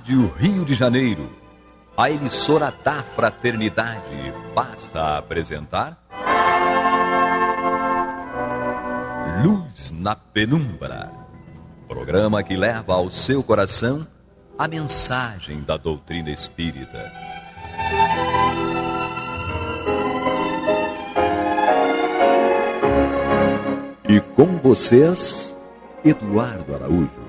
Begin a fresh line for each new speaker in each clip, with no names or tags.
Rádio Rio de Janeiro, a emissora da fraternidade, passa a apresentar Luz na Penumbra, programa que leva ao seu coração a mensagem da doutrina espírita. E com vocês, Eduardo Araújo,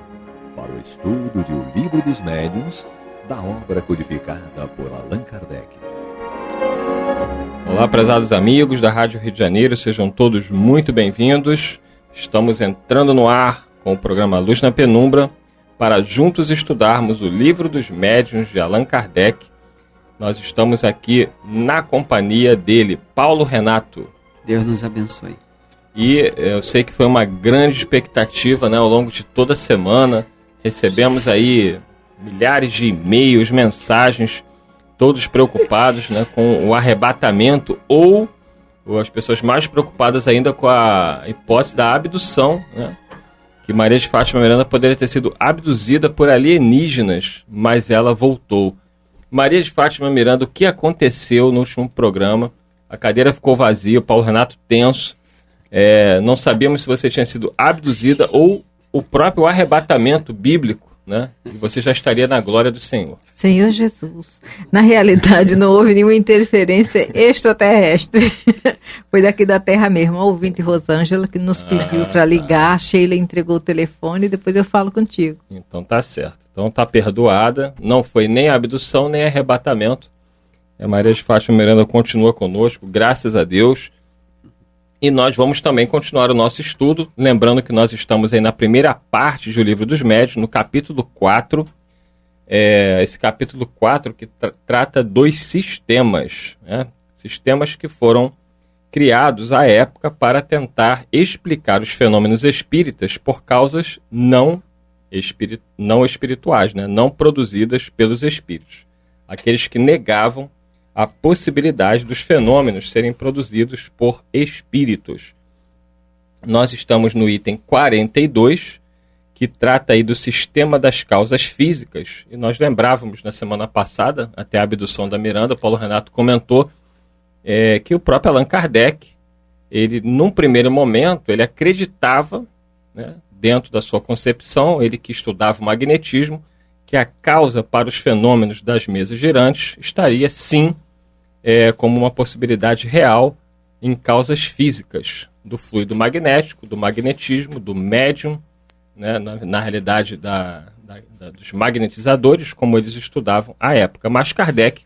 para o estudo de O Livro dos Médiuns, da obra codificada por Allan Kardec.
Olá, prezados amigos da Rádio Rio de Janeiro, sejam todos muito bem-vindos. Estamos entrando no ar com o programa Luz na Penumbra para juntos estudarmos o Livro dos Médiuns de Allan Kardec. Nós estamos aqui na companhia dele, Paulo Renato.
Deus nos abençoe.
E eu sei que foi uma grande expectativa, né, ao longo de toda a semana. Recebemos aí milhares de e-mails, mensagens, todos preocupados, né, com o arrebatamento ou as pessoas mais preocupadas ainda com a hipótese da abdução, né, que Maria de Fátima Miranda poderia ter sido abduzida por alienígenas, mas ela voltou. Maria de Fátima Miranda, o que aconteceu no último programa? A cadeira ficou vazia, o Paulo Renato tenso, não sabíamos se você tinha sido abduzida ou o próprio arrebatamento bíblico, né? E você já estaria na glória do Senhor.
Senhor Jesus. Na realidade, não houve nenhuma interferência extraterrestre. Foi daqui da Terra mesmo. A ouvinte Rosângela que nos pediu para ligar. A Sheila entregou o telefone e depois eu falo contigo.
Então tá certo. Então tá perdoada. Não foi nem a abdução, nem arrebatamento. A Maria de Fátima Miranda continua conosco, graças a Deus. E nós vamos também continuar o nosso estudo, lembrando que nós estamos aí na primeira parte do Livro dos Médiuns, no capítulo 4. Esse capítulo 4 que trata dos sistemas, né? Sistemas que foram criados à época para tentar explicar os fenômenos espíritas por causas não espirituais, né? Não produzidas pelos espíritos. Aqueles que negavam a possibilidade dos fenômenos serem produzidos por espíritos. Nós estamos no item 42, que trata aí do sistema das causas físicas, e nós lembrávamos na semana passada, até a abdução da Miranda, Paulo Renato comentou que o próprio Allan Kardec, ele num primeiro momento, ele acreditava, né, dentro da sua concepção, ele que estudava o magnetismo, que a causa para os fenômenos das mesas girantes estaria sim como uma possibilidade real em causas físicas do fluido magnético, do magnetismo, do médium, né, na realidade dos magnetizadores, como eles estudavam à época. Mas Kardec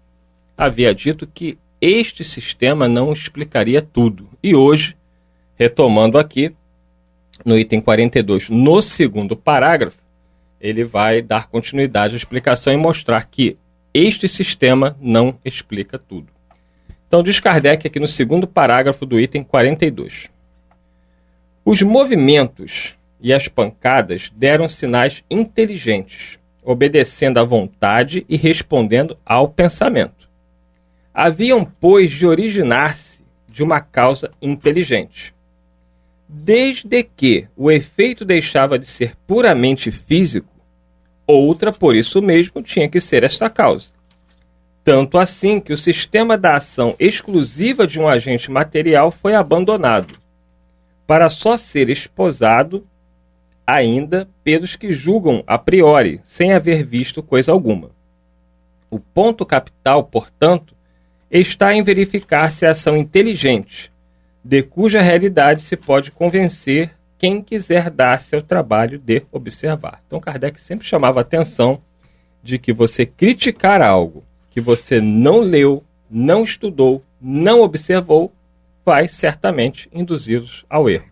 havia dito que este sistema não explicaria tudo. E hoje, retomando aqui, no item 42, no segundo parágrafo, ele vai dar continuidade à explicação e mostrar que este sistema não explica tudo. Então, diz Kardec aqui no segundo parágrafo do item 42. Os movimentos e as pancadas deram sinais inteligentes, obedecendo à vontade e respondendo ao pensamento. Haviam, pois, de originar-se de uma causa inteligente. Desde que o efeito deixava de ser puramente físico, outra, por isso mesmo, tinha que ser esta causa. Tanto assim que o sistema da ação exclusiva de um agente material foi abandonado, para só ser esposado ainda pelos que julgam a priori, sem haver visto coisa alguma. O ponto capital, portanto, está em verificar se a ação inteligente, de cuja realidade se pode convencer quem quiser dar-se ao trabalho de observar. Então Kardec sempre chamava a atenção de que você criticar algo que você não leu, não estudou, não observou, vai certamente induzi-los ao erro.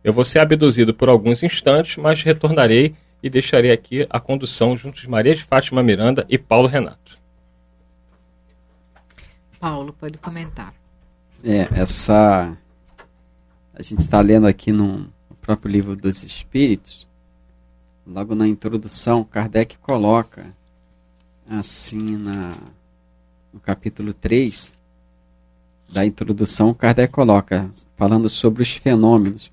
Eu vou ser abduzido por alguns instantes, mas retornarei e deixarei aqui a condução junto de Maria de Fátima Miranda e Paulo Renato.
Paulo, pode comentar.
A gente está lendo aqui no próprio Livro dos Espíritos, logo na introdução, Kardec coloca assim no capítulo 3 da introdução, Kardec coloca, falando sobre os fenômenos,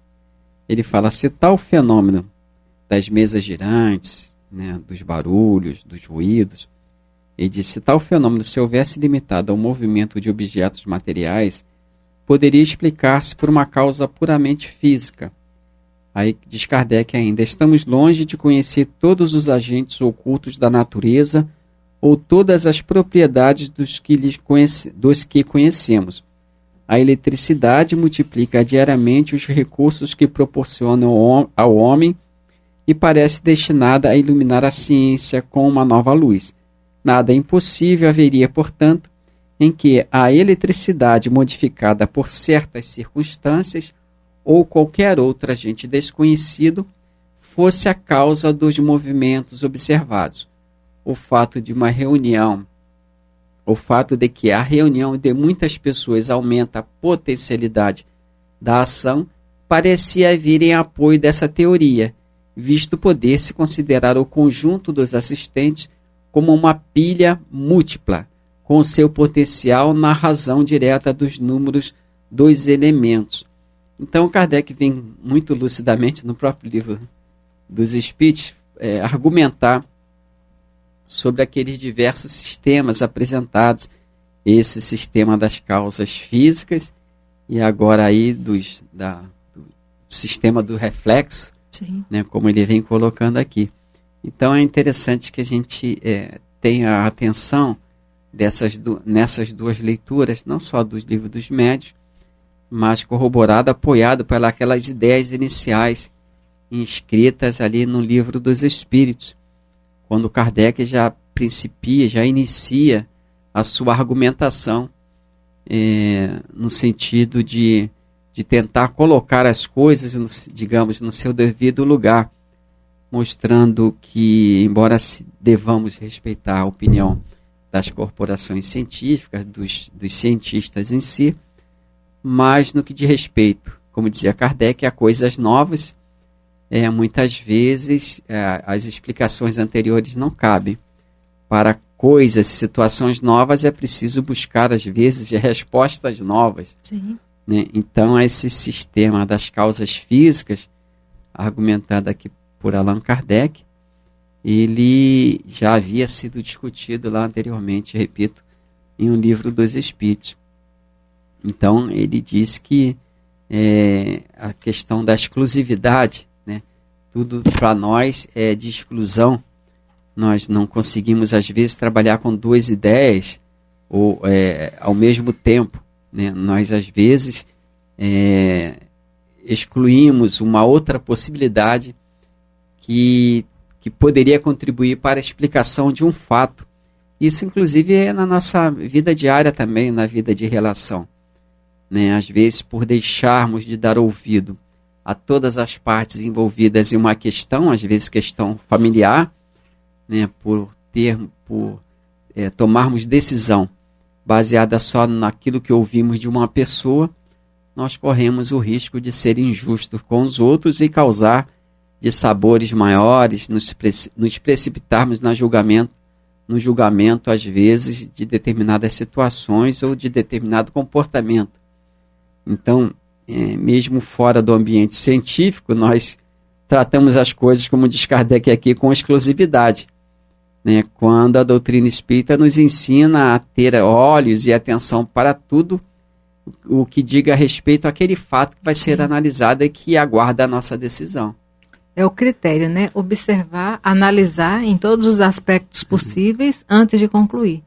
ele fala, se tal fenômeno das mesas girantes, né, dos barulhos, dos ruídos. Ele diz: se tal fenômeno se houvesse limitado ao movimento de objetos materiais, poderia explicar-se por uma causa puramente física. Aí diz Kardec ainda: estamos longe de conhecer todos os agentes ocultos da natureza ou todas as propriedades dos que conhecemos. A eletricidade multiplica diariamente os recursos que proporcionam ao homem e parece destinada a iluminar a ciência com uma nova luz. Nada impossível haveria, portanto, em que a eletricidade modificada por certas circunstâncias ou qualquer outro agente desconhecido fosse a causa dos movimentos observados. O fato de que a reunião de muitas pessoas aumenta a potencialidade da ação parecia vir em apoio dessa teoria, visto poder-se considerar o conjunto dos assistentes como uma pilha múltipla, com seu potencial na razão direta dos números dos elementos. Então, Kardec vem muito lucidamente no próprio livro dos Espíritos argumentar sobre aqueles diversos sistemas apresentados, esse sistema das causas físicas e agora aí do sistema do reflexo, né, como ele vem colocando aqui. Então é interessante que a gente tenha atenção nessas duas leituras, não só dos livros dos médiuns, mas corroborado, apoiado pelas ideias iniciais inscritas ali no livro dos Espíritos, quando Kardec já inicia a sua argumentação no sentido de tentar colocar as coisas, digamos, no seu devido lugar, mostrando que, embora devamos respeitar a opinião das corporações científicas, dos cientistas em si, mas no que diz respeito, como dizia Kardec, a coisas novas, muitas vezes as explicações anteriores não cabem. Para coisas, situações novas, é preciso buscar, às vezes, respostas novas.
Sim.
Né? Então, esse sistema das causas físicas, argumentado aqui por Allan Kardec, ele já havia sido discutido lá anteriormente, repito, em um livro dos Espíritos. Então, ele diz que a questão da exclusividade, né, tudo para nós é de exclusão. Nós não conseguimos, às vezes, trabalhar com duas ideias ou ao mesmo tempo. Né? Nós, às vezes, excluímos uma outra possibilidade que poderia contribuir para a explicação de um fato. Isso, inclusive, é na nossa vida diária também, na vida de relação. Né? Às vezes, por deixarmos de dar ouvido a todas as partes envolvidas em uma questão, às vezes questão familiar, né? por tomarmos decisão baseada só naquilo que ouvimos de uma pessoa, nós corremos o risco de ser injustos com os outros e causar dissabores maiores, nos precipitarmos no julgamento, às vezes, de determinadas situações ou de determinado comportamento. Então, mesmo fora do ambiente científico, nós tratamos as coisas, como diz Kardec aqui, com exclusividade. Né? Quando a doutrina espírita nos ensina a ter olhos e atenção para tudo o que diga a respeito àquele fato que vai ser analisado e que aguarda a nossa decisão.
É o critério, né? Observar, analisar em todos os aspectos possíveis antes de concluir.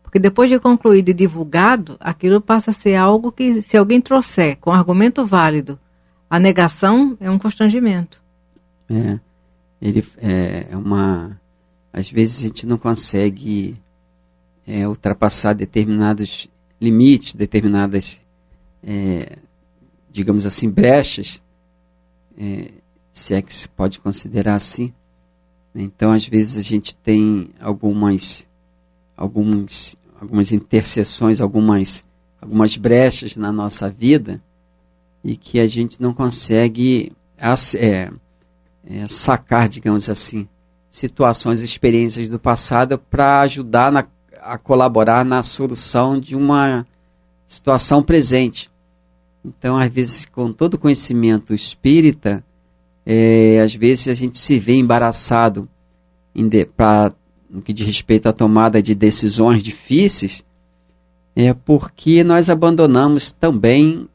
Porque depois de concluído e divulgado, aquilo passa a ser algo que, se alguém trouxer com argumento válido, a negação é um constrangimento. Às vezes a gente não consegue ultrapassar determinados limites, determinadas, digamos assim, brechas, se é que se pode considerar assim. Então, às vezes, a gente tem algumas interseções, algumas brechas na nossa vida e que a gente não consegue sacar, digamos assim, situações, experiências do passado para ajudar a colaborar na solução de uma situação presente. Então, às vezes, com todo o conhecimento espírita, às vezes a gente se vê embaraçado
no que diz respeito à tomada de decisões difíceis, é porque nós abandonamos também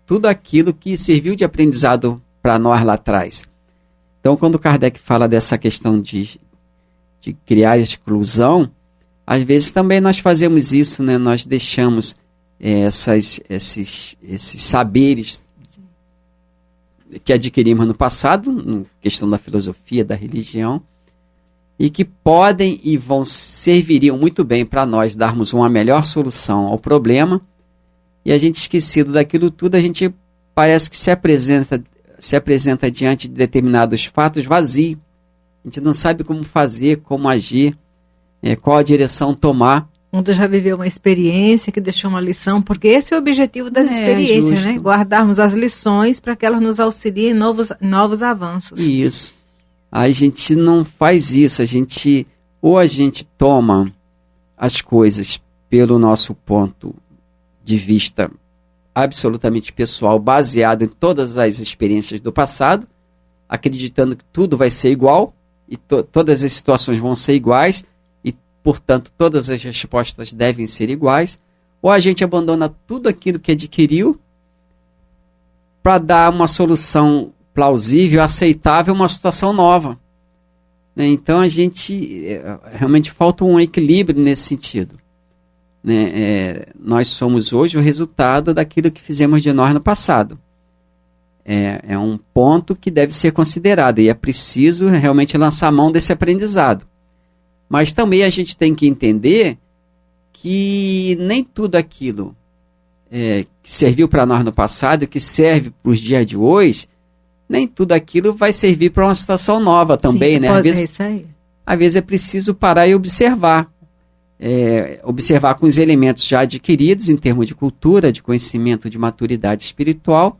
tudo aquilo que serviu de aprendizado para nós lá atrás. Então, quando Kardec fala dessa questão de criar exclusão, às vezes também nós fazemos isso, né? Nós deixamos esses saberes que adquirimos no passado, na questão da filosofia, da religião, e que podem e serviriam muito bem para nós darmos uma melhor solução ao problema, e a gente, esquecido daquilo tudo, a gente parece que se apresenta diante de determinados fatos vazio. A gente não sabe como fazer, como agir, qual a direção tomar.
Onde já viveu uma experiência que deixou uma lição, porque esse é o objetivo das experiências,
justo.
né? Guardarmos as lições para que elas nos auxiliem em novos avanços.
Isso. A gente não faz isso, a gente toma as coisas pelo nosso ponto de vista absolutamente pessoal, baseado em todas as experiências do passado, acreditando que tudo vai ser igual, e todas as situações vão ser iguais, e, portanto, todas as respostas devem ser iguais, ou a gente abandona tudo aquilo que adquiriu para dar uma solução plausível, aceitável, uma situação nova. Então, a gente realmente falta um equilíbrio nesse sentido. Nós somos hoje o resultado daquilo que fizemos de nós no passado. É um ponto que deve ser considerado e é preciso realmente lançar mão desse aprendizado. Mas também a gente tem que entender que nem tudo aquilo que serviu para nós no passado e que serve para os dias de hoje, nem tudo aquilo vai servir para uma situação nova também.
Sim,
né? Às vezes é preciso parar e observar. Observar com os elementos já adquiridos em termos de cultura, de conhecimento, de maturidade espiritual,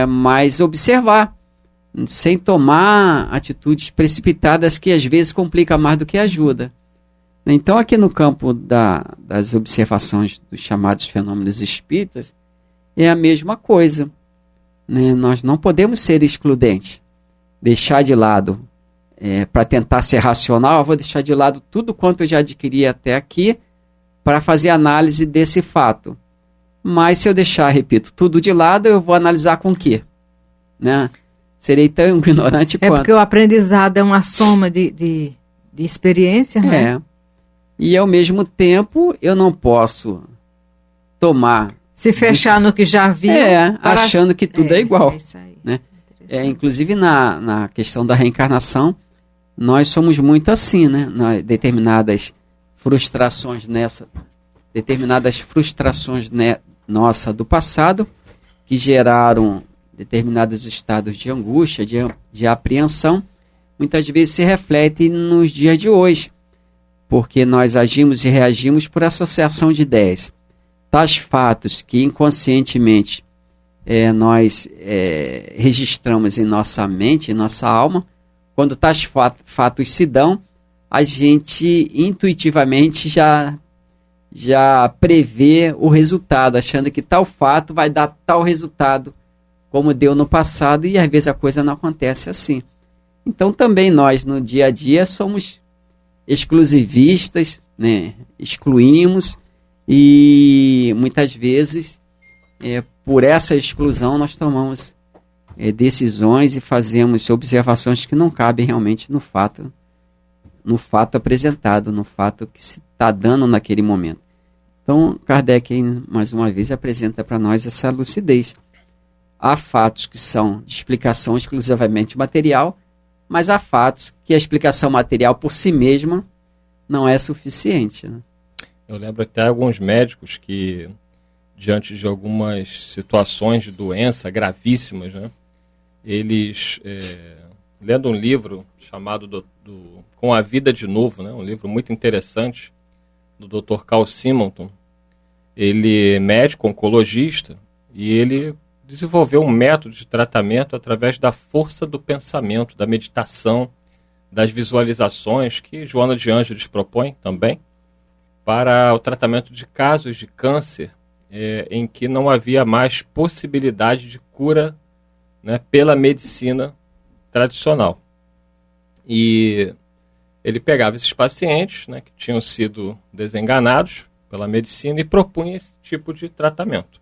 mas observar, sem tomar atitudes precipitadas que às vezes complica mais do que ajuda. Então, aqui no campo das observações dos chamados fenômenos espíritas, é a mesma coisa. Né? Nós não podemos ser excludentes, deixar de lado. Para tentar ser racional, eu vou deixar de lado tudo quanto eu já adquiri até aqui para fazer análise desse fato. Mas se eu deixar, repito, tudo de lado, eu vou analisar com o quê? Né? Serei tão ignorante quanto.
Porque o aprendizado é uma soma de experiência, né?
E ao mesmo tempo, eu não posso tomar...
Se fechar no que já viu.
Achando que tudo é igual.
É isso aí.
Né? Inclusive na questão da reencarnação, nós somos muito assim, né? Determinadas frustrações nossa do passado, que geraram determinados estados de angústia, de apreensão, muitas vezes se refletem nos dias de hoje, porque nós agimos e reagimos por associação de ideias. Tais fatos que inconscientemente nós registramos em nossa mente, em nossa alma, quando tais fatos se dão, a gente intuitivamente já prevê o resultado, achando que tal fato vai dar tal resultado como deu no passado, e às vezes a coisa não acontece assim. Então também nós no dia a dia somos exclusivistas, né? Excluímos, e muitas vezes por essa exclusão nós tomamos decisões e fazemos observações que não cabem realmente no fato apresentado, no fato que se está dando naquele momento. Então, Kardec, mais uma vez, apresenta para nós essa lucidez. Há fatos que são de explicação exclusivamente material, mas há fatos que a explicação material por si mesma não é suficiente. Né?
Eu lembro até alguns médicos que, diante de algumas situações de doença gravíssimas, né, eles, lendo um livro chamado Com a Vida de Novo, né, um livro muito interessante, do Dr. Carl Simonton, ele é médico oncologista e ele desenvolveu um método de tratamento através da força do pensamento, da meditação, das visualizações que Joana de Ângeles propõe também para o tratamento de casos de câncer em que não havia mais possibilidade de cura, né, pela medicina tradicional. E ele pegava esses pacientes, né, que tinham sido desenganados pela medicina e propunha esse tipo de tratamento.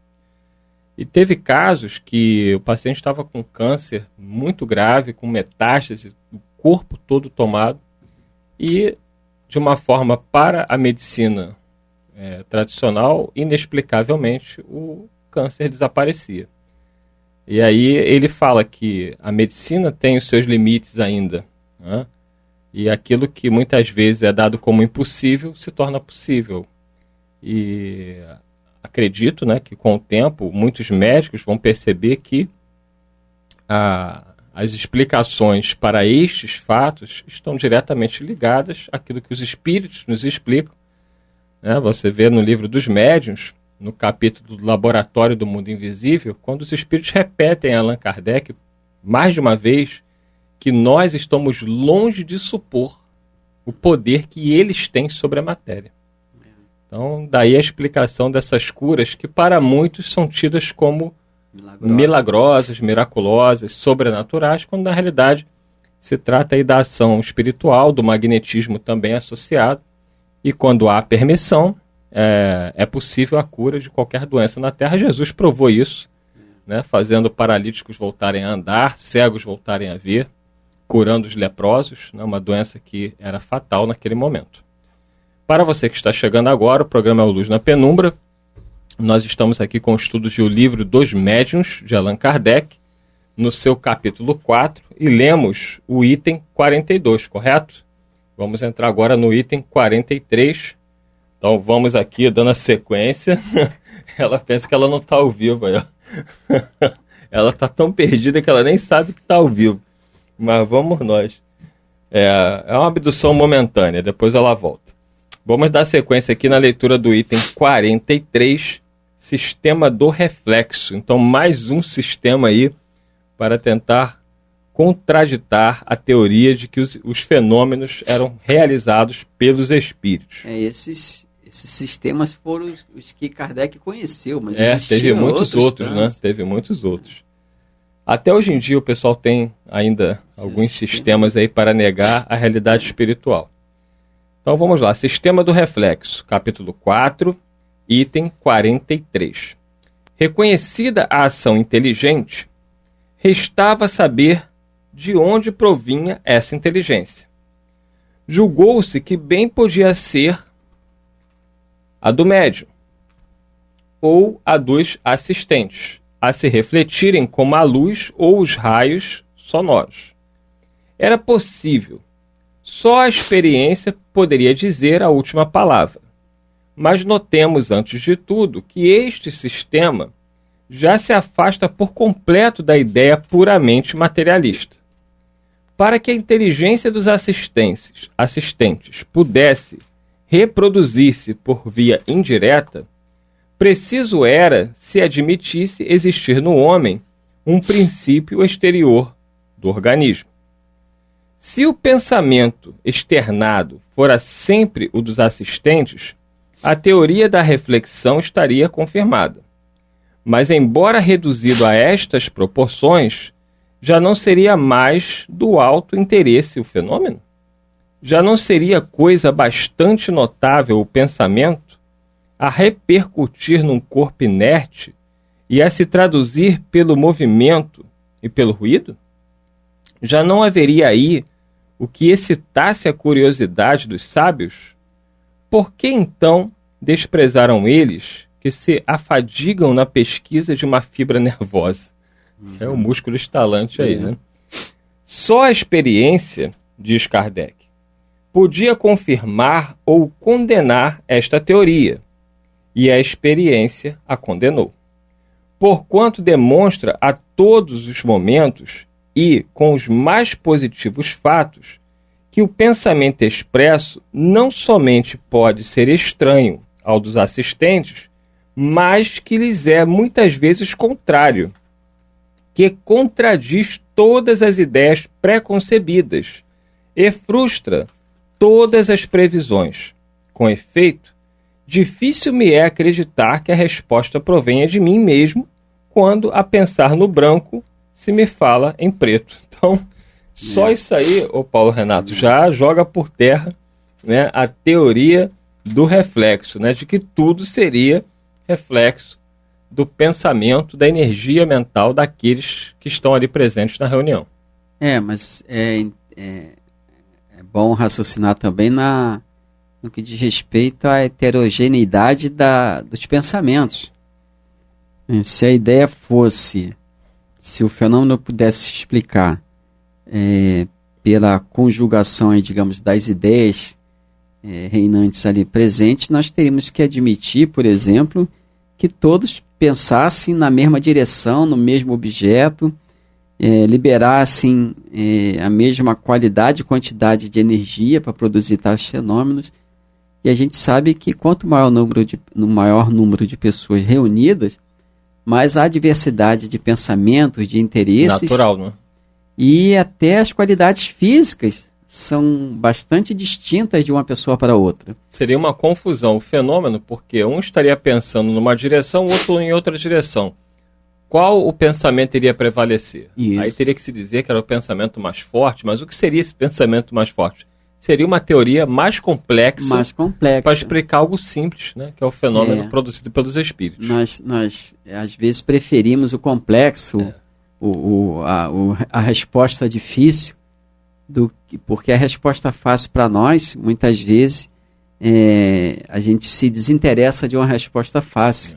E teve casos que o paciente estava com câncer muito grave, com metástase, o corpo todo tomado, e de uma forma para a medicina tradicional, inexplicavelmente, o câncer desaparecia. E aí ele fala que a medicina tem os seus limites ainda, né? E aquilo que muitas vezes é dado como impossível se torna possível. E acredito, né, que com o tempo muitos médicos vão perceber que as explicações para estes fatos estão diretamente ligadas àquilo que os espíritos nos explicam, né? Você vê no livro dos médiuns, no capítulo do Laboratório do Mundo Invisível, quando os espíritos repetem a Allan Kardec mais de uma vez que nós estamos longe de supor o poder que eles têm sobre a matéria. Então, daí a explicação dessas curas que para muitos são tidas como milagrosas, miraculosas, sobrenaturais, quando na realidade se trata aí da ação espiritual, do magnetismo também associado, e quando há permissão, é possível a cura de qualquer doença na Terra. Jesus provou isso, né, fazendo paralíticos voltarem a andar, cegos voltarem a ver, curando os leprosos, né, uma doença que era fatal naquele momento. Para você que está chegando agora, o programa é o Luz na Penumbra. Nós estamos aqui com o estudo de O Livro dos Médiuns, de Allan Kardec, no seu capítulo 4, e lemos o item 42, correto? Vamos entrar agora no item 43. Então vamos aqui dando a sequência. Ela pensa que ela não está ao vivo aí, ó. Ela está tão perdida que ela nem sabe que está ao vivo. Mas vamos nós. É uma abdução momentânea, depois ela volta. Vamos dar sequência aqui na leitura do item 43, Sistema do Reflexo. Então, mais um sistema aí para tentar contraditar a teoria de que os fenômenos eram realizados pelos espíritos.
Esses sistemas foram os que Kardec conheceu, mas
teve muitos outros, né? Teve muitos outros. Até hoje em dia o pessoal tem ainda alguns sistemas aí para negar a realidade espiritual. Então vamos lá, Sistema do Reflexo, capítulo 4, item 43. Reconhecida a ação inteligente, restava saber de onde provinha essa inteligência. Julgou-se que bem podia ser a do médium ou a dos assistentes, a se refletirem como a luz ou os raios sonoros. Era possível. Só a experiência poderia dizer a última palavra. Mas notemos, antes de tudo, que este sistema já se afasta por completo da ideia puramente materialista. Para que a inteligência dos assistentes pudesse reproduzir-se por via indireta, preciso era se admitisse existir no homem um princípio exterior do organismo. Se o pensamento externado fora sempre o dos assistentes, a teoria da reflexão estaria confirmada. Mas, embora reduzido a estas proporções, já não seria mais do alto interesse o fenômeno? Já não seria coisa bastante notável o pensamento a repercutir num corpo inerte e a se traduzir pelo movimento e pelo ruído? Já não haveria aí o que excitasse a curiosidade dos sábios? Por que então desprezaram eles que se afadigam na pesquisa de uma fibra nervosa? É o músculo estalante aí, né? Só a experiência, diz Kardec, podia confirmar ou condenar esta teoria, e a experiência a condenou. Porquanto demonstra a todos os momentos e com os mais positivos fatos que o pensamento expresso não somente pode ser estranho ao dos assistentes, mas que lhes é muitas vezes contrário, que contradiz todas as ideias preconcebidas e frustra todas as previsões. Com efeito, difícil me é acreditar que a resposta provenha de mim mesmo quando, a pensar no branco, se me fala em preto. Então, Só isso aí, ô Paulo Renato, já joga por terra, né, a teoria do reflexo, né, de que tudo seria reflexo do pensamento, da energia mental daqueles que estão ali presentes na reunião.
Mas é bom raciocinar também no que diz respeito à heterogeneidade dos pensamentos. Se a ideia fosse, se o fenômeno pudesse se explicar pela conjugação, aí, digamos, das ideias reinantes ali presentes, nós teríamos que admitir, por exemplo, que todos pensassem na mesma direção, no mesmo objeto, liberassem a mesma qualidade e quantidade de energia para produzir tais fenômenos. E a gente sabe que quanto maior número de pessoas reunidas, mais há diversidade de pensamentos, de interesses.
Natural, né?
E até as qualidades físicas são bastante distintas de uma pessoa para outra.
Seria uma confusão o fenômeno, porque um estaria pensando numa direção, o outro em outra direção. Qual o pensamento iria prevalecer?
Isso.
Aí teria que se dizer que era o pensamento mais forte, mas o que seria esse pensamento mais forte? Seria uma teoria mais complexa para explicar algo simples, né? Que é o fenômeno produzido pelos espíritos.
Nós às vezes preferimos o complexo, a resposta difícil, porque a resposta fácil para nós, muitas vezes, a gente se desinteressa de uma resposta fácil.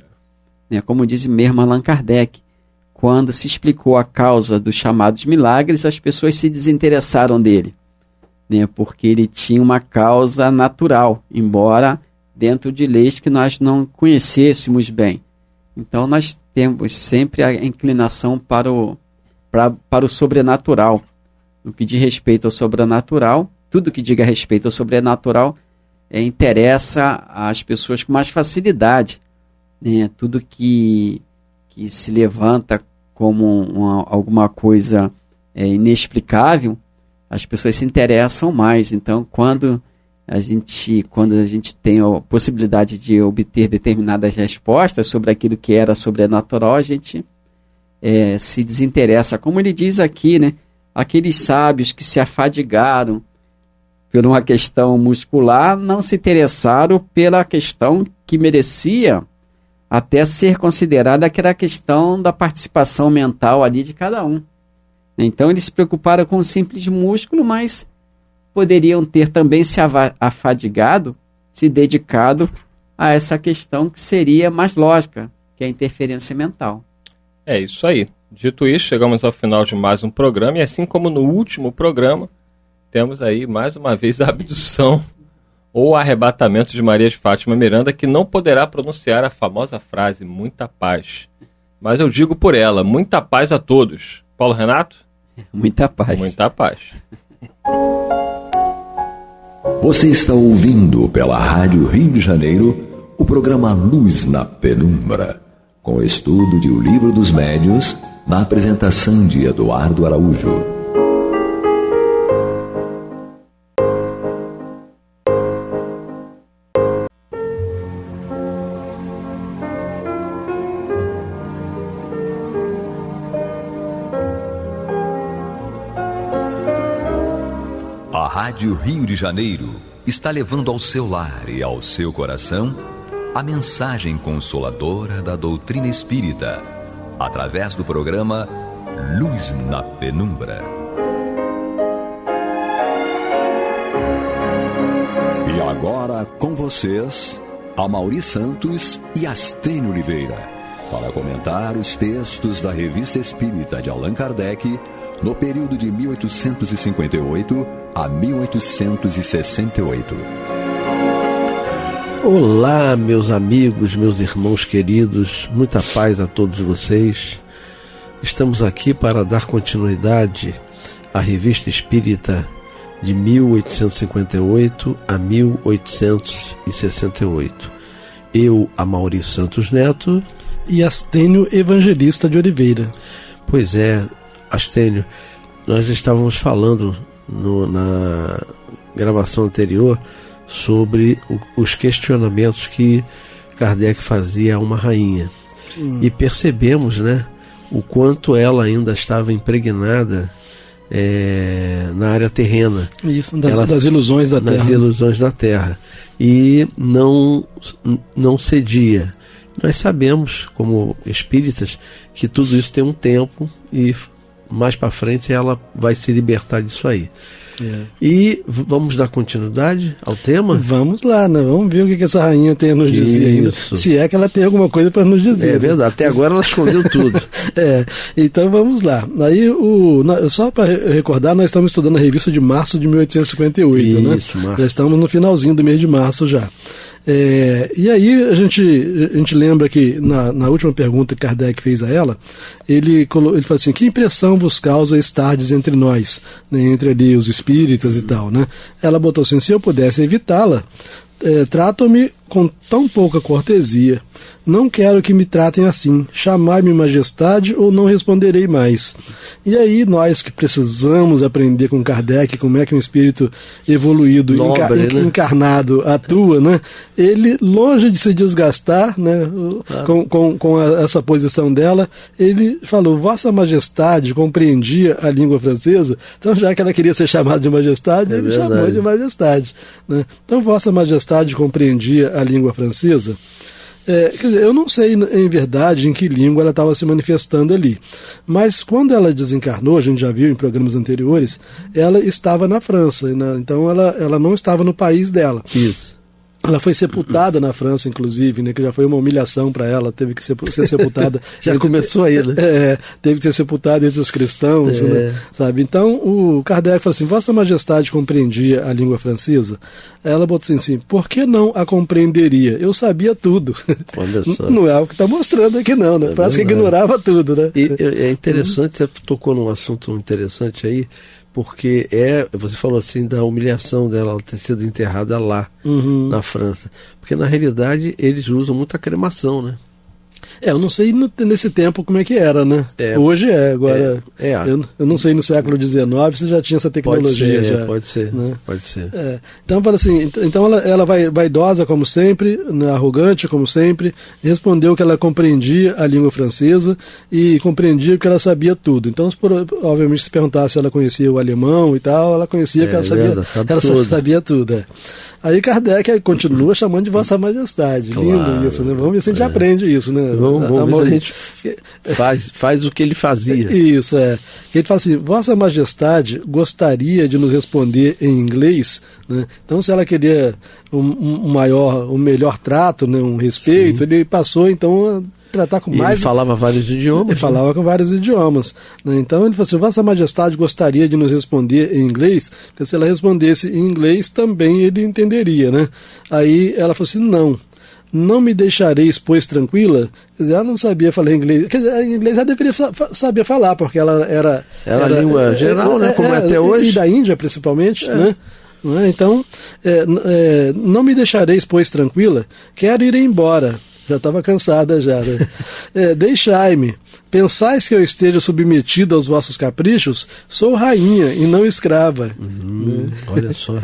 Como diz mesmo Allan Kardec, quando se explicou a causa dos chamados milagres, as pessoas se desinteressaram dele. Porque ele tinha uma causa natural, embora dentro de leis que nós não conhecêssemos bem. Então nós temos sempre a inclinação para o sobrenatural. No que diz respeito ao sobrenatural, tudo que diga respeito ao sobrenatural interessa às pessoas com mais facilidade. Tudo que se levanta como alguma coisa inexplicável, as pessoas se interessam mais. Então, quando a gente tem a possibilidade de obter determinadas respostas sobre aquilo que era sobrenatural, a gente se desinteressa. Como ele diz aqui, né? Aqueles sábios que se afadigaram por uma questão muscular não se interessaram pela questão que merecia até ser considerada, que era a questão da participação mental ali de cada um. Então eles se preocuparam com o simples músculo, mas poderiam ter também se afadigado, se dedicado a essa questão que seria mais lógica, que é a interferência mental.
É isso aí. Dito isso, chegamos ao final de mais um programa, e assim como no último programa, temos aí mais uma vez a abdução ou arrebatamento de Maria de Fátima Miranda, que não poderá pronunciar a famosa frase, muita paz. Mas eu digo por ela, muita paz a todos. Paulo Renato?
Muita paz.
Muita paz.
Você está ouvindo pela Rádio Rio de Janeiro o programa Luz na Penumbra, com o estudo de O Livro dos Médiuns, na apresentação de Eduardo Araújo. A Rádio Rio de Janeiro está levando ao seu lar e ao seu coração a mensagem consoladora da doutrina espírita, através do programa Luz na Penumbra. E agora com vocês, Amaury Santos e Astênio Oliveira, para comentar os textos da Revista Espírita de Allan Kardec no período de 1858 a 1868.
Olá, meus amigos, meus irmãos queridos, muita paz a todos vocês. Estamos aqui para dar continuidade à Revista Espírita de 1858 a 1868. Eu, Amaury Santos Neto,
e Astênio Evangelista de Oliveira.
Pois é, Astênio, nós estávamos falando na gravação anterior sobre os questionamentos que Kardec fazia a uma rainha. Sim. E percebemos, né, o quanto ela ainda estava impregnada na área terrena.
Isso, das ilusões da Terra.
Das ilusões da Terra. E não cedia. Nós sabemos, como espíritas, que tudo isso tem um tempo e mais para frente ela vai se libertar disso aí. E vamos dar continuidade ao tema?
Vamos lá, né? Vamos ver o que essa rainha tem a nos dizer ainda. Se é que ela tem alguma coisa para nos dizer.
É verdade, até agora ela escondeu tudo.
Então vamos lá. Aí, só para recordar, nós estamos estudando a revista de março de 1858,
isso,
né?
Março.
Já estamos no finalzinho do mês de março já. E aí a gente lembra que na última pergunta que Kardec fez a ela, ele falou assim: que impressão vos causa estardes entre nós, né, entre ali os espíritas e tal, né? Ela botou assim: se eu pudesse evitá-la, tratam-me com tão pouca cortesia. Não quero que me tratem assim. Chamai-me majestade ou não responderei mais. E aí nós que precisamos aprender com Kardec como é que um espírito evoluído, encarnado atua, né? Ele, longe de se desgastar, né, com essa posição dela, ele falou: Vossa Majestade compreendia a língua francesa. Então, já que ela queria ser chamada de majestade, ele chamou de majestade, né? Então, Vossa Majestade compreendia a língua francesa. Quer dizer, eu não sei em verdade em que língua ela estava se manifestando ali, mas quando ela desencarnou, a gente já viu em programas anteriores, ela estava na França, então ela não estava no país dela.
Isso.
Ela foi sepultada na França, inclusive, né, que já foi uma humilhação para ela, teve que ser sepultada.
Começou aí, né?
Teve que ser sepultada entre os cristãos, né, sabe? Então, o Kardec falou assim: Vossa Majestade compreendia a língua francesa? Ela botou assim: por que não a compreenderia? Eu sabia tudo.
Olha só.
Não é o que está mostrando aqui não, né? Parece que ignorava tudo, né?
E é interessante, você tocou num assunto interessante aí, porque você falou assim da humilhação dela, ela ter sido enterrada lá, na França. Porque na realidade eles usam muita cremação, né?
Eu não sei nesse tempo como é que era, né? Hoje agora eu não sei no século XIX se já tinha essa tecnologia.
Pode ser.
Então fala assim, então ela vai vaidosa como sempre, né, arrogante como sempre, respondeu que ela compreendia a língua francesa e compreendia que ela sabia tudo. Então, obviamente, se perguntasse se ela conhecia o alemão e tal, ela conhecia que ela sabia tudo. Aí Kardec continua chamando de Vossa Majestade. Claro, lindo isso, né? Vamos ver se a gente aprende isso, né?
Vamos ver se a gente faz o que ele fazia.
Isso, Ele fala assim: Vossa Majestade gostaria de nos responder em inglês, né? Então, se ela queria um melhor trato, né, um respeito, ele passou então a tratar com mais.
Ele falava vários idiomas.
Ele falava com vários idiomas, né? Então ele falou assim: Vossa Majestade gostaria de nos responder em inglês, porque se ela respondesse em inglês também ele entenderia, né? Aí ela falou assim: não me deixareis, pois, tranquila. Quer dizer, ela não sabia falar inglês. Quer dizer, em inglês ela deveria saber falar, porque ela era
a língua geral, né? Como é até hoje.
E da Índia, principalmente, né? Então, não me deixareis, pois, tranquila, quero ir embora. Já estava cansada já, né? Deixai-me. Pensais que eu esteja submetida aos vossos caprichos? Sou rainha e não escrava. Né?
Olha só.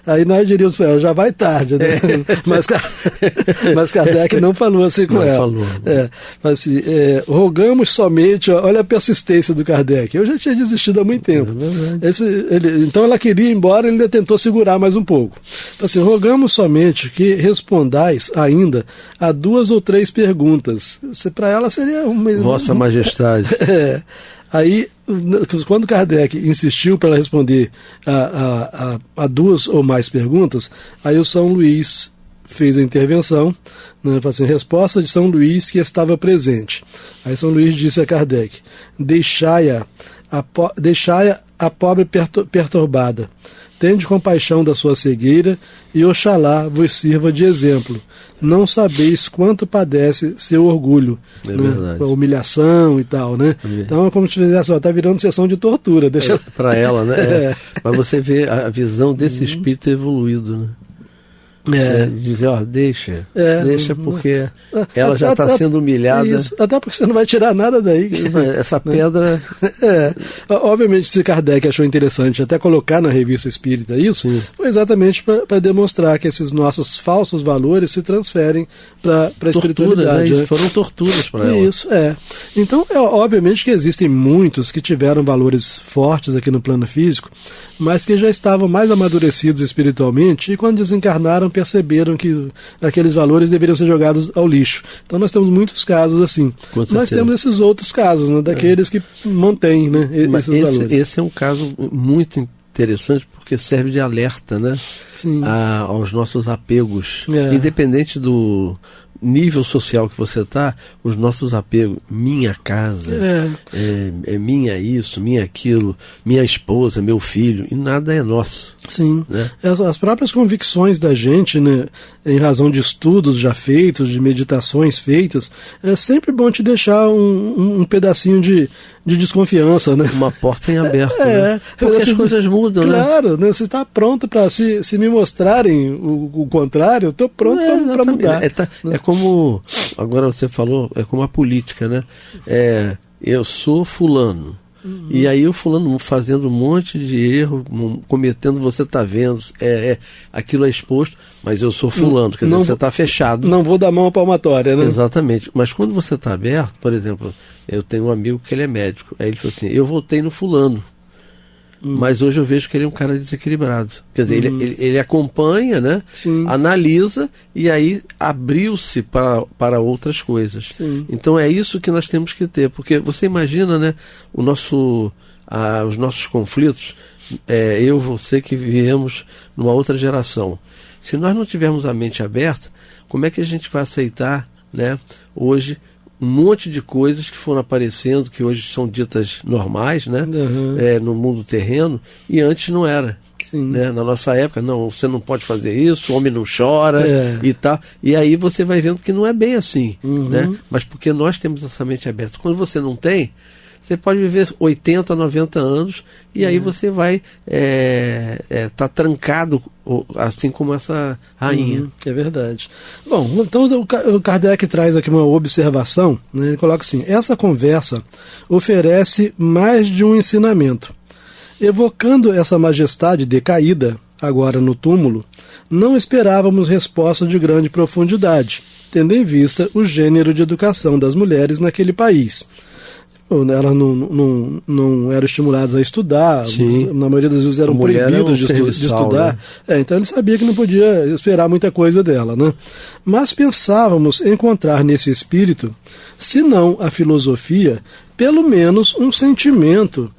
Aí nós diríamos para ela: já vai tarde, né? Mas Kardec não falou assim com ela.
Falou.
Mas assim, rogamos somente, olha a persistência do Kardec. Eu já tinha desistido há muito tempo. Então ela queria ir embora, ele ainda tentou segurar mais um pouco. Então, assim, rogamos somente que respondais ainda a 2 ou 3 perguntas. Para ela seria
Vossa Majestade.
Aí, quando Kardec insistiu para ela responder a 2 ou mais perguntas, aí o São Luís fez a intervenção, né, assim: resposta de São Luís, que estava presente. Aí São Luís disse a Kardec: deixai-a a pobre perturbada. Tende compaixão da sua cegueira e Oxalá vos sirva de exemplo. Não sabeis quanto padece seu orgulho, né? A humilhação e tal, né? Então é como se tivesse, está virando sessão de tortura.
Para ela, né? Mas você vê a visão desse espírito evoluído, né? Dizer, deixa porque ela já está sendo humilhada.
Isso, até porque você não vai tirar nada daí.
Essa pedra...
Obviamente, se Kardec achou interessante até colocar na Revista Espírita isso, sim, foi exatamente para demonstrar que esses nossos falsos valores se transferem para a espiritualidade.
Né? Foram torturas para ela.
Isso, Então, obviamente que existem muitos que tiveram valores fortes aqui no plano físico, mas que já estavam mais amadurecidos espiritualmente e quando desencarnaram perceberam que aqueles valores deveriam ser jogados ao lixo. Então nós temos muitos casos assim. Nós temos esses outros casos, né, daqueles que mantêm, né, esses valores.
Esse é um caso muito interessante porque serve de alerta, né, aos nossos apegos. Independente do nível social que você está, os nossos apegos, minha casa, é minha isso, minha aquilo, minha esposa, meu filho, e nada é nosso.
Sim,
né?
As próprias convicções da gente, né, em razão de estudos já feitos, de meditações feitas, é sempre bom te deixar um pedacinho de desconfiança, né?
Uma porta em aberto, né? Porque as coisas mudam,
claro, né? Você está pronto para se me mostrarem o contrário, eu estou pronto para mudar.
É como, agora você falou, é como a política, né? Eu sou fulano. E aí o fulano fazendo um monte de erro, cometendo, você está vendo, aquilo é exposto, mas eu sou fulano, quer dizer, você está fechado.
Não vou dar mão à palmatória, né?
Exatamente, mas quando você está aberto, por exemplo, eu tenho um amigo que ele é médico, aí ele falou assim, eu votei no fulano, mas hoje eu vejo que ele é um cara desequilibrado. Quer dizer, ele acompanha, né? Sim. Analisa e aí abriu-se para outras coisas. Sim. Então é isso que nós temos que ter, porque você imagina, né, os nossos conflitos, eu, você que vivemos numa outra geração. Se nós não tivermos a mente aberta, como é que a gente vai aceitar, né, hoje um monte de coisas que foram aparecendo, que hoje são ditas normais, né? No mundo terreno, e antes não era. Né? Na nossa época, não, você não pode fazer isso, o homem não chora e tal. E aí você vai vendo que não é bem assim. Né? Mas porque nós temos essa mente aberta. Quando você não tem, você pode viver 80, 90 anos e aí você vai tá trancado, assim como essa rainha.
É verdade. Bom, então o Kardec traz aqui uma observação, né? Ele coloca assim, essa conversa oferece mais de um ensinamento. Evocando essa majestade decaída, agora no túmulo, não esperávamos resposta de grande profundidade, tendo em vista o gênero de educação das mulheres naquele país. Elas não eram estimuladas a estudar, na maioria das vezes eram proibidas de estudar. Né? Então ele sabia que não podia esperar muita coisa dela. Né? Mas pensávamos encontrar nesse espírito, se não a filosofia, pelo menos um sentimento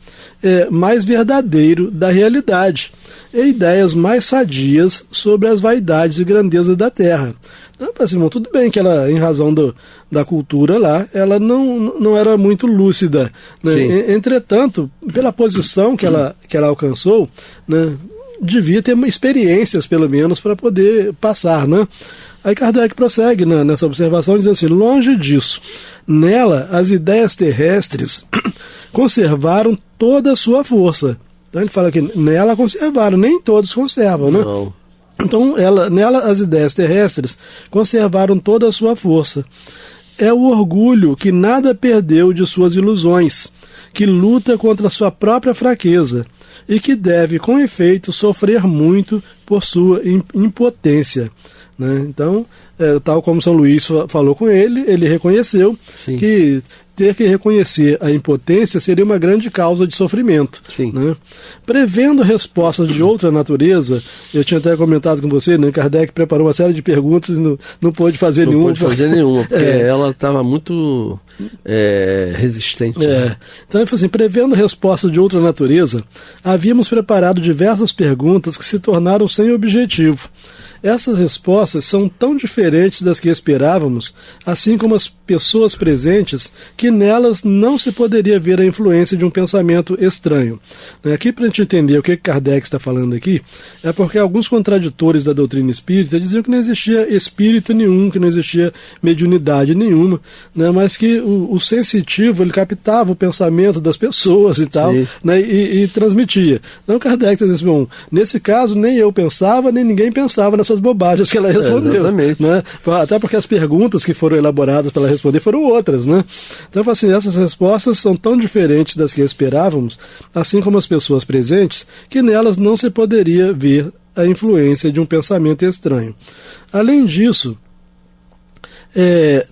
mais verdadeiro da realidade e ideias mais sadias sobre as vaidades e grandezas da terra. Então, assim, tudo bem que ela, em razão da cultura lá, ela não era muito lúcida. Né? Entretanto, pela posição que ela alcançou, né, devia ter experiências, pelo menos, para poder passar. Né? Aí Kardec prossegue nessa observação, diz assim, longe disso, nela as ideias terrestres conservaram toda a sua força. Então ele fala que nela conservaram, nem todos conservam, né?
Não.
Então nela as ideias terrestres conservaram toda a sua força. É o orgulho que nada perdeu de suas ilusões, que luta contra a sua própria fraqueza e que deve, com efeito, sofrer muito por sua impotência. Né? Então, tal como São Luís falou com ele reconheceu que ter que reconhecer a impotência seria uma grande causa de sofrimento. Né? Prevendo respostas de outra natureza, eu tinha até comentado com você, né, Kardec preparou uma série de perguntas e não pôde fazer nenhuma.
Não pôde fazer nenhuma, porque ela estava muito resistente. Né?
Então ele falou assim, prevendo respostas de outra natureza, havíamos preparado diversas perguntas que se tornaram sem objetivo. Essas respostas são tão diferentes das que esperávamos, assim como as pessoas presentes, que nelas não se poderia ver a influência de um pensamento estranho. Aqui, para a gente entender o que Kardec está falando aqui, é porque alguns contraditores da doutrina espírita diziam que não existia espírito nenhum, que não existia mediunidade nenhuma, né, mas que o sensitivo ele captava o pensamento das pessoas e tal, né, e transmitia. Então Kardec diz assim, bom, nesse caso nem eu pensava, nem ninguém pensava nessa essas bobagens que ela respondeu.
Exatamente.
Né? Até porque as perguntas que foram elaboradas para ela responder foram outras. Né? Então, assim, essas respostas são tão diferentes das que esperávamos, assim como as pessoas presentes, que nelas não se poderia ver a influência de um pensamento estranho. Além disso,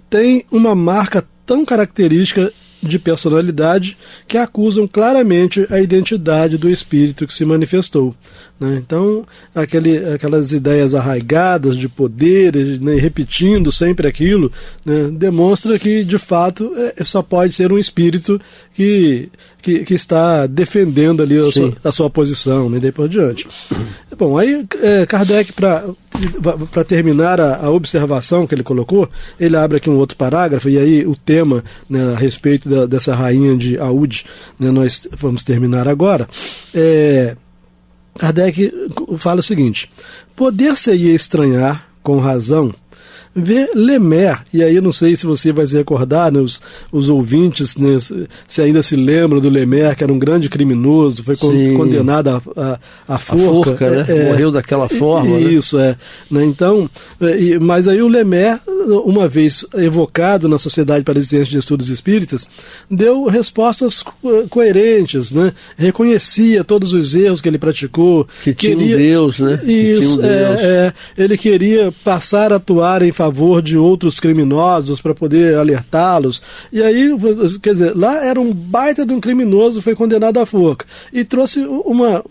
tem uma marca tão característica de personalidade que acusam claramente a identidade do espírito que se manifestou. Né? Então, aquelas ideias arraigadas de poder, né, repetindo sempre aquilo, né, demonstra que, de fato, só pode ser um espírito que está defendendo ali a sua posição, né, e daí por diante. Bom, aí Kardec, para terminar a observação que ele colocou, ele abre aqui um outro parágrafo, e aí o tema, né, a respeito dessa rainha de Aoud, né, nós vamos terminar agora. Kardec fala o seguinte: poder-se-ia estranhar, com razão, ver Lemaire, e aí eu não sei se você vai se recordar, né, os ouvintes, né, se ainda se lembram do Lemaire, que era um grande criminoso, foi condenado à forca.
Né? Morreu daquela forma.
Isso, né? Então, mas aí o Lemaire, uma vez evocado na Sociedade Parisiense de Estudos Espíritas, deu respostas coerentes, né? Reconhecia todos os erros que ele praticou.
Que tinha um Deus, né?
Isso, ele queria passar a atuar em favor de outros criminosos para poder alertá-los. E aí, quer dizer, lá era um baita de um criminoso, foi condenado à forca. E trouxe uma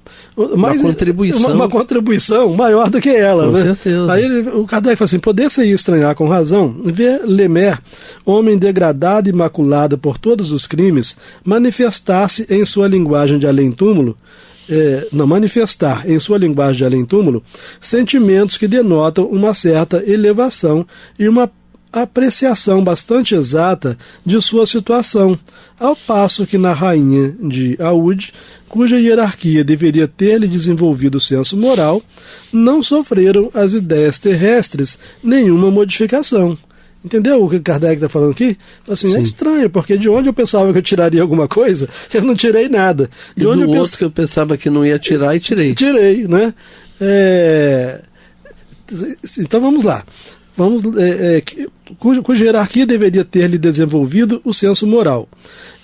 contribuição maior do que ela.
Com
né?
certeza.
Aí o Kardec fala assim: poder-se estranhar com razão, ver Lemaire, homem degradado e maculado por todos os crimes, manifestar-se em sua linguagem de além-túmulo, manifestar em sua linguagem de além-túmulo sentimentos que denotam uma certa elevação e uma apreciação bastante exata de sua situação, ao passo que na rainha de Aoud, cuja hierarquia deveria ter-lhe desenvolvido o senso moral, não sofreram as ideias terrestres nenhuma modificação. Entendeu o que Kardec está falando aqui? Assim, é estranho, porque de onde eu pensava que eu tiraria alguma coisa, eu não tirei nada.
De onde outro que eu pensava que não ia tirar, e tirei.
Tirei, né? Então vamos lá. Cuja hierarquia deveria ter-lhe desenvolvido o senso moral.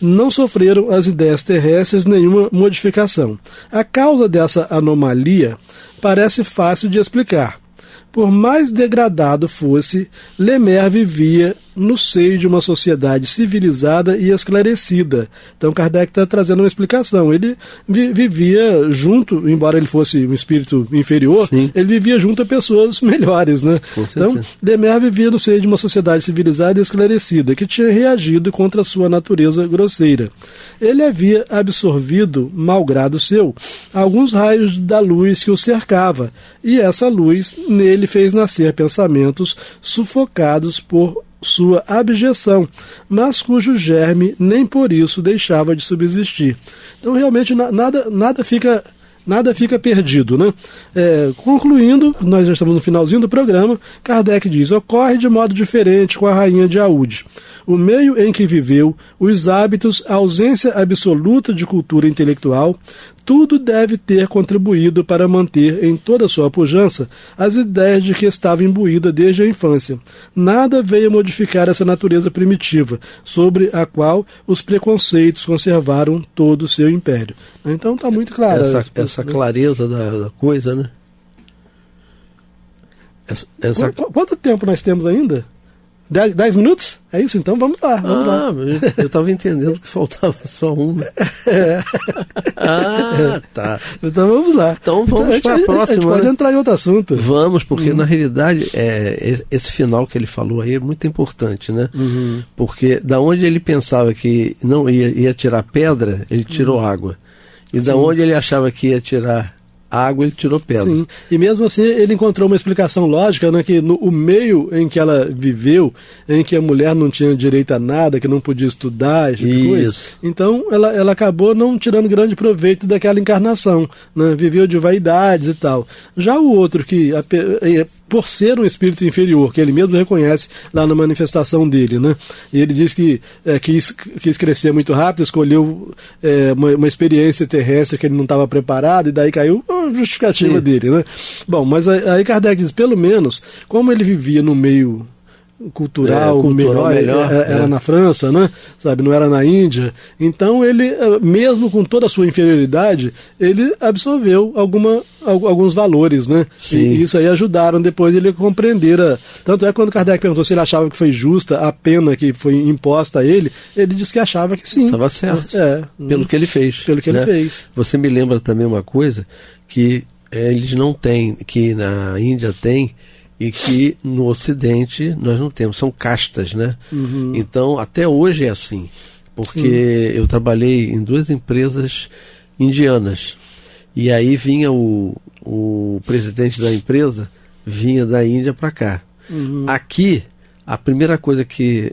Não sofreram as ideias terrestres nenhuma modificação. A causa dessa anomalia parece fácil de explicar. Por mais degradado fosse, Lemaire vivia no seio de uma sociedade civilizada e esclarecida. Então Kardec está trazendo uma explicação. Ele vivia junto, embora ele fosse um espírito inferior, ele vivia junto a pessoas melhores. Né? Então, Lemaire vivia no seio de uma sociedade civilizada e esclarecida, que tinha reagido contra a sua natureza grosseira. Ele havia absorvido, malgrado seu, alguns raios da luz que o cercava, e essa luz nele fez nascer pensamentos sufocados por sua abjeção, mas cujo germe nem por isso deixava de subsistir. Então realmente nada fica perdido, né? Concluindo, nós já estamos no finalzinho do programa. Kardec diz: ocorre de modo diferente com a rainha de Aoud. O meio em que viveu, os hábitos, a ausência absoluta de cultura intelectual, tudo deve ter contribuído para manter em toda a sua pujança as ideias de que estava imbuída desde a infância. Nada veio modificar essa natureza primitiva, sobre a qual os preconceitos conservaram todo o seu império. Então está muito claro.
Essa clareza da coisa, né?
Quanto tempo nós temos ainda? 10 minutos? É isso? Então vamos lá.
Eu estava entendendo que faltava só um. Tá.
Então vamos lá.
Então vamos para a próxima. A gente
pode entrar em outro assunto.
Vamos, porque na realidade esse final que ele falou aí é muito importante, né? Porque da onde ele pensava que não ia tirar pedra, ele tirou água. E da onde ele achava que ia tirar água, ele tirou pedra.
Sim, e mesmo assim ele encontrou uma explicação lógica, né, que o meio em que ela viveu, em que a mulher não tinha direito a nada, que não podia estudar, esse tipo de coisa. Então ela acabou não tirando grande proveito daquela encarnação, né, viveu de vaidades e tal. Já o outro que por ser um espírito inferior, que ele mesmo reconhece lá na manifestação dele, né? E ele diz que quis crescer muito rápido, escolheu uma experiência terrestre que ele não estava preparado, e daí caiu a justificativa dele, né? Bom, mas aí Kardec diz, pelo menos, como ele vivia no meio cultural melhor, era na França, né? Sabe, não era na Índia. Então ele, mesmo com toda a sua inferioridade, ele absorveu alguns valores, né? E isso aí ajudaram depois ele a compreender. Tanto é que quando Kardec perguntou se ele achava que foi justa a pena que foi imposta a ele disse que achava que sim.
Estava certo. Pelo que ele fez.
Pelo que ele fez.
Você me lembra também uma coisa que eles não têm, que na Índia tem, e que no Ocidente nós não temos, são castas, né? Então, até hoje é assim, porque eu trabalhei em 2 empresas indianas, e aí vinha o presidente da empresa, vinha da Índia para cá. Aqui, a primeira coisa que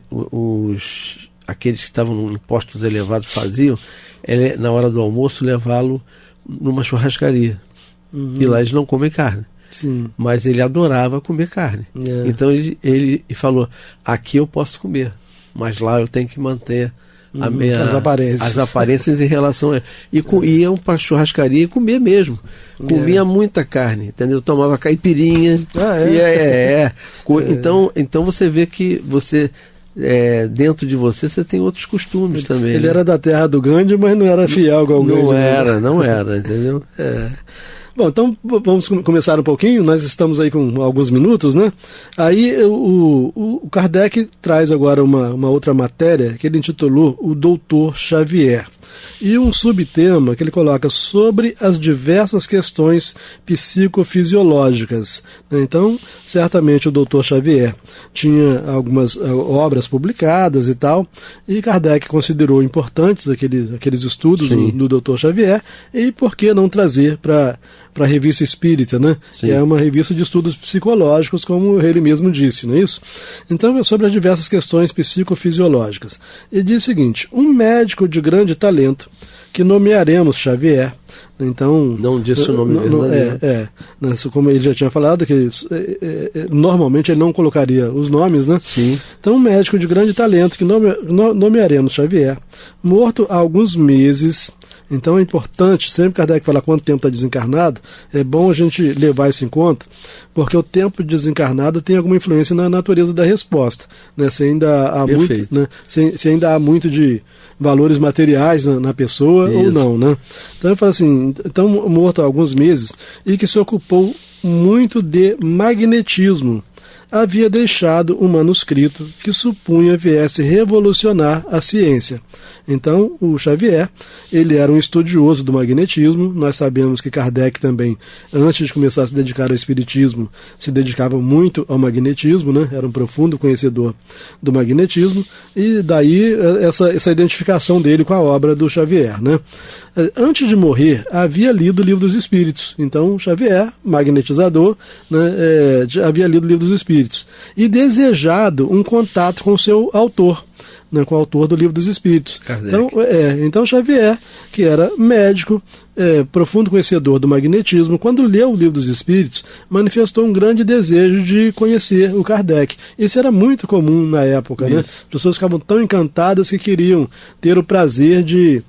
aqueles que estavam em postos elevados faziam, na hora do almoço, levá-lo numa churrascaria, e lá eles não comem carne.
Sim.
Mas ele adorava comer carne. Então ele falou, aqui eu posso comer, mas lá eu tenho que manter as aparências em relação a... Iam para a churrascaria e comer mesmo. Comia muita carne, entendeu? Tomava caipirinha. Então você vê que você... dentro de você tem outros costumes também.
Ele era da terra do Gandhi, mas não era fiel ao Gandhi.
Não era, entendeu?
Bom, então vamos começar um pouquinho, nós estamos aí com alguns minutos, né? Aí o Kardec traz agora uma outra matéria que ele intitulou O Doutor Xavier. E um subtema que ele coloca sobre as diversas questões psicofisiológicas. Então, certamente o Dr. Xavier tinha algumas obras publicadas e tal, e Kardec considerou importantes aqueles estudos do Dr. Xavier, e por que não trazer para a Revista Espírita, né? Que é uma revista de estudos psicológicos, como ele mesmo disse, não é isso? Então, sobre as diversas questões psicofisiológicas. Ele diz o seguinte: um médico de grande talento, que nomearemos Xavier, então...
Não disse o nome verdadeiro.
Como ele já tinha falado, que normalmente ele não colocaria os nomes, né?
Sim.
Então, um médico de grande talento, que nomearemos Xavier, morto há alguns meses. Então é importante, sempre que Kardec fala quanto tempo está desencarnado, é bom a gente levar isso em conta, porque o tempo desencarnado tem alguma influência na natureza da resposta, né? Se ainda há muito, né? Se ainda há muito de valores materiais na pessoa ou não, né? Então eu falo assim, então morto há alguns meses, e que se ocupou muito de magnetismo, havia deixado um manuscrito que supunha viesse revolucionar a ciência. Então, o Xavier, ele era um estudioso do magnetismo. Nós sabemos que Kardec também, antes de começar a se dedicar ao espiritismo, se dedicava muito ao magnetismo, né? Era um profundo conhecedor do magnetismo, e daí essa identificação dele com a obra do Xavier, né? Antes de morrer, havia lido o Livro dos Espíritos. Então, Xavier, magnetizador, né, havia lido o Livro dos Espíritos e desejado um contato com o seu autor, né, com o autor do Livro dos Espíritos. Então Xavier, que era médico, profundo conhecedor do magnetismo, quando leu o Livro dos Espíritos, manifestou um grande desejo de conhecer o Kardec. Isso era muito comum na época, né? As pessoas ficavam tão encantadas que queriam ter o prazer de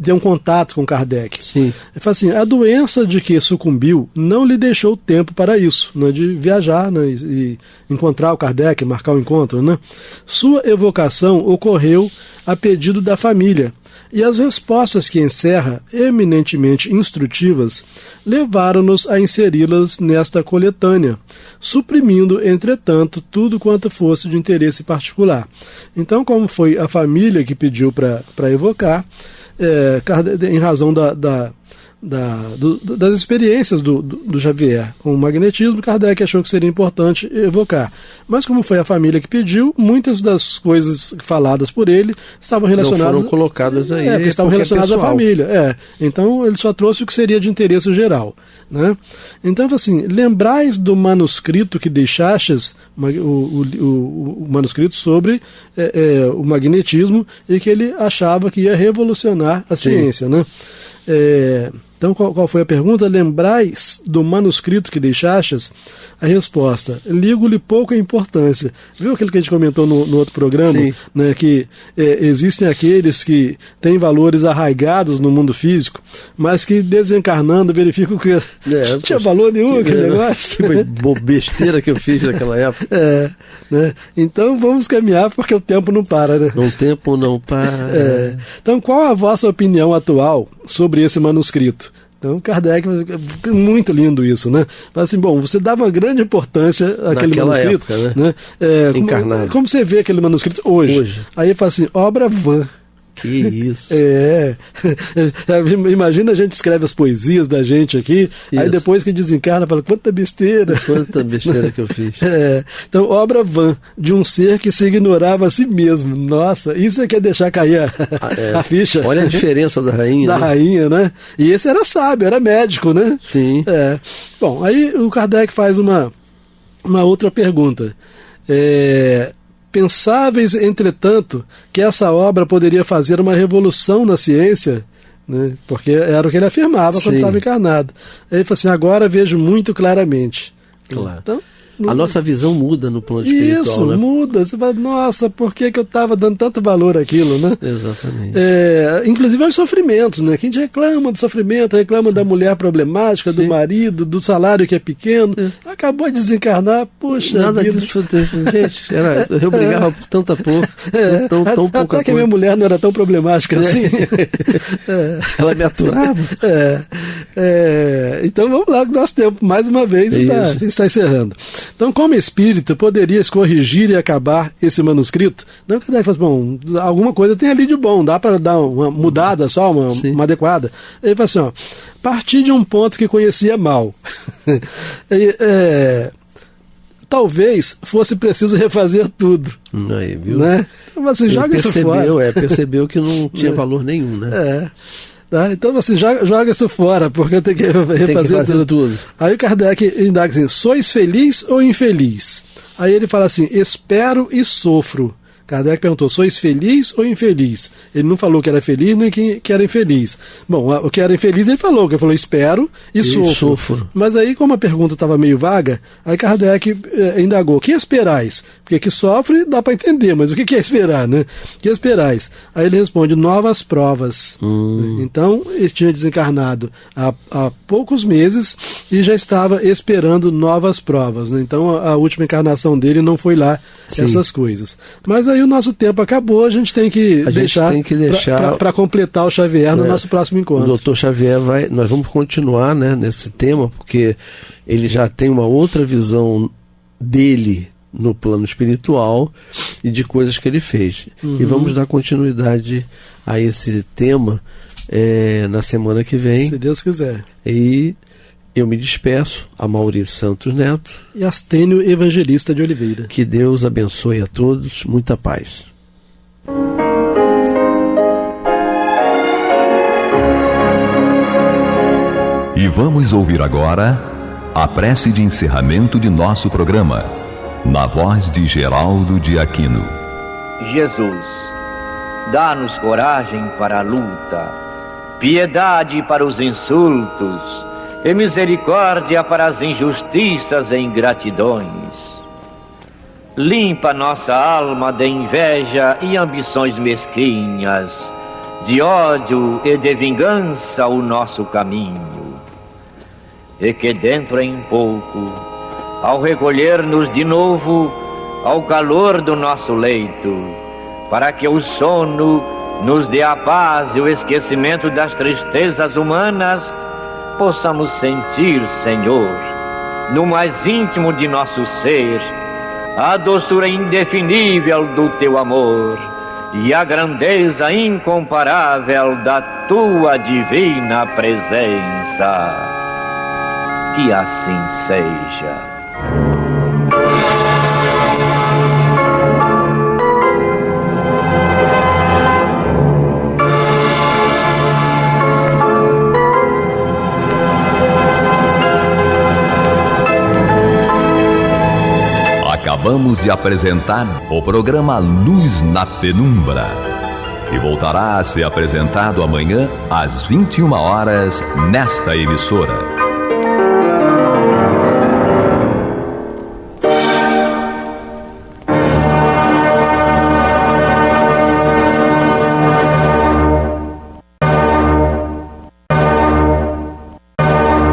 ter um contato com Kardec. Ele fala assim, a doença de que sucumbiu não lhe deixou tempo para isso, né, de viajar, né, e encontrar o Kardec, marcar o encontro, né? Sua evocação ocorreu a pedido da família, e as respostas que encerra, eminentemente instrutivas, levaram-nos a inseri-las nesta coletânea, suprimindo, entretanto, tudo quanto fosse de interesse particular. Então, como foi a família que pediu para evocar, em razão das experiências do Xavier com o magnetismo, Kardec achou que seria importante evocar. Mas como foi a família que pediu, muitas das coisas faladas por ele estavam relacionadas...
Não foram colocadas aí,
estavam relacionadas à família. Então ele só trouxe o que seria de interesse geral, né? Então, assim, lembrais do manuscrito que deixastes, o manuscrito sobre o magnetismo, e que ele achava que ia revolucionar a ciência, né? Então, qual foi a pergunta? Lembrais do manuscrito que deixastes? A resposta: ligo-lhe pouca importância. Viu aquilo que a gente comentou no outro programa? Né, que existem aqueles que têm valores arraigados no mundo físico, mas que desencarnando verificam que não tinha valor nenhum aquele negócio.
Que besteira que eu fiz naquela época.
Né? Então vamos caminhar, porque o tempo não para, né?
O tempo não para.
Então, qual a vossa opinião atual sobre esse manuscrito? Então, Kardec, muito lindo isso, né? Fala assim, bom, você dava uma grande importância àquele
naquela
manuscrito,
época,
né?
Encarnado.
Como você vê aquele manuscrito hoje? Aí fala assim, obra vã.
Que isso.
Imagina, a gente escreve as poesias da gente aqui, aí depois que desencarna, fala, quanta besteira.
Quanta besteira que eu fiz.
Então, obra vã de um ser que se ignorava a si mesmo. Nossa, isso é que é deixar cair a ficha.
Olha a diferença da rainha.
Rainha, né? E esse era sábio, era médico, né?
Sim.
Bom, aí o Kardec faz uma outra pergunta. Pensáveis, entretanto, que essa obra poderia fazer uma revolução na ciência, né? Porque era o que ele afirmava quando estava encarnado. Aí ele falou assim, agora vejo muito claramente.
Claro.
Então,
a nossa visão muda no plano espiritual.
Isso, né? Muda. Você fala, nossa, por que eu estava dando tanto valor àquilo, né?
Exatamente.
Inclusive aos sofrimentos, né? Que a gente reclama do sofrimento, reclama da mulher problemática, do marido, do salário que é pequeno. Acabou de desencarnar, puxa
nada
vida.
disso, gente, eu brigava por tanta pouco, tão pouca
até que
coisa.
A minha mulher não era tão problemática assim.
Ela me aturava.
Então vamos lá, que nosso tempo, mais uma vez, está encerrando. Então, como espírito, poderias corrigir e acabar esse manuscrito? Não que daí faz, bom, alguma coisa tem ali de bom, dá para dar uma mudada só, uma adequada. Ele fala assim, partir de um ponto que conhecia mal. Talvez fosse preciso refazer tudo.
Aí, viu?
Né? Então você joga isso fora.
Percebeu que não tinha valor nenhum, né?
Tá? Então você joga isso fora, porque eu tenho que refazer tudo. Aí o Kardec indaga assim, sois feliz ou infeliz? Aí ele fala assim, espero e sofro. Kardec perguntou, sois feliz ou infeliz? Ele não falou que era feliz nem que era infeliz. Bom, o que era infeliz ele falou espero e sofro. Mas aí, como a pergunta estava meio vaga, aí Kardec indagou, o que esperais? Porque que sofre dá para entender, mas o que é esperar, né? O que esperais? Aí ele responde, novas provas. Então, ele tinha desencarnado há poucos meses e já estava esperando novas provas, né? Então, a última encarnação dele não foi lá essas coisas. Mas aí o nosso tempo acabou, a gente tem que deixar para completar o Xavier no nosso próximo encontro.
O Dr. Xavier nós vamos continuar, né, nesse tema, porque ele já tem uma outra visão dele no plano espiritual e de coisas que ele fez. E vamos dar continuidade a esse tema na semana que vem.
Se Deus quiser.
E eu me despeço, a Maurício Santos Neto
e Astênio Evangelista de Oliveira.
Que Deus abençoe a todos, muita paz.
E vamos ouvir agora a prece de encerramento de nosso programa, na voz de Geraldo de Aquino.
Jesus, dá-nos coragem para a luta, piedade para os insultos, e misericórdia para as injustiças e ingratidões. Limpa nossa alma de inveja e ambições mesquinhas, de ódio e de vingança o nosso caminho. E que dentro em pouco, ao recolher-nos de novo ao calor do nosso leito, para que o sono nos dê a paz e o esquecimento das tristezas humanas, possamos sentir, Senhor, no mais íntimo de nosso ser, a doçura indefinível do Teu amor e a grandeza incomparável da Tua divina presença. Que assim seja.
Acabamos de apresentar o programa Luz na Penumbra, e voltará a ser apresentado amanhã às 21 horas nesta emissora.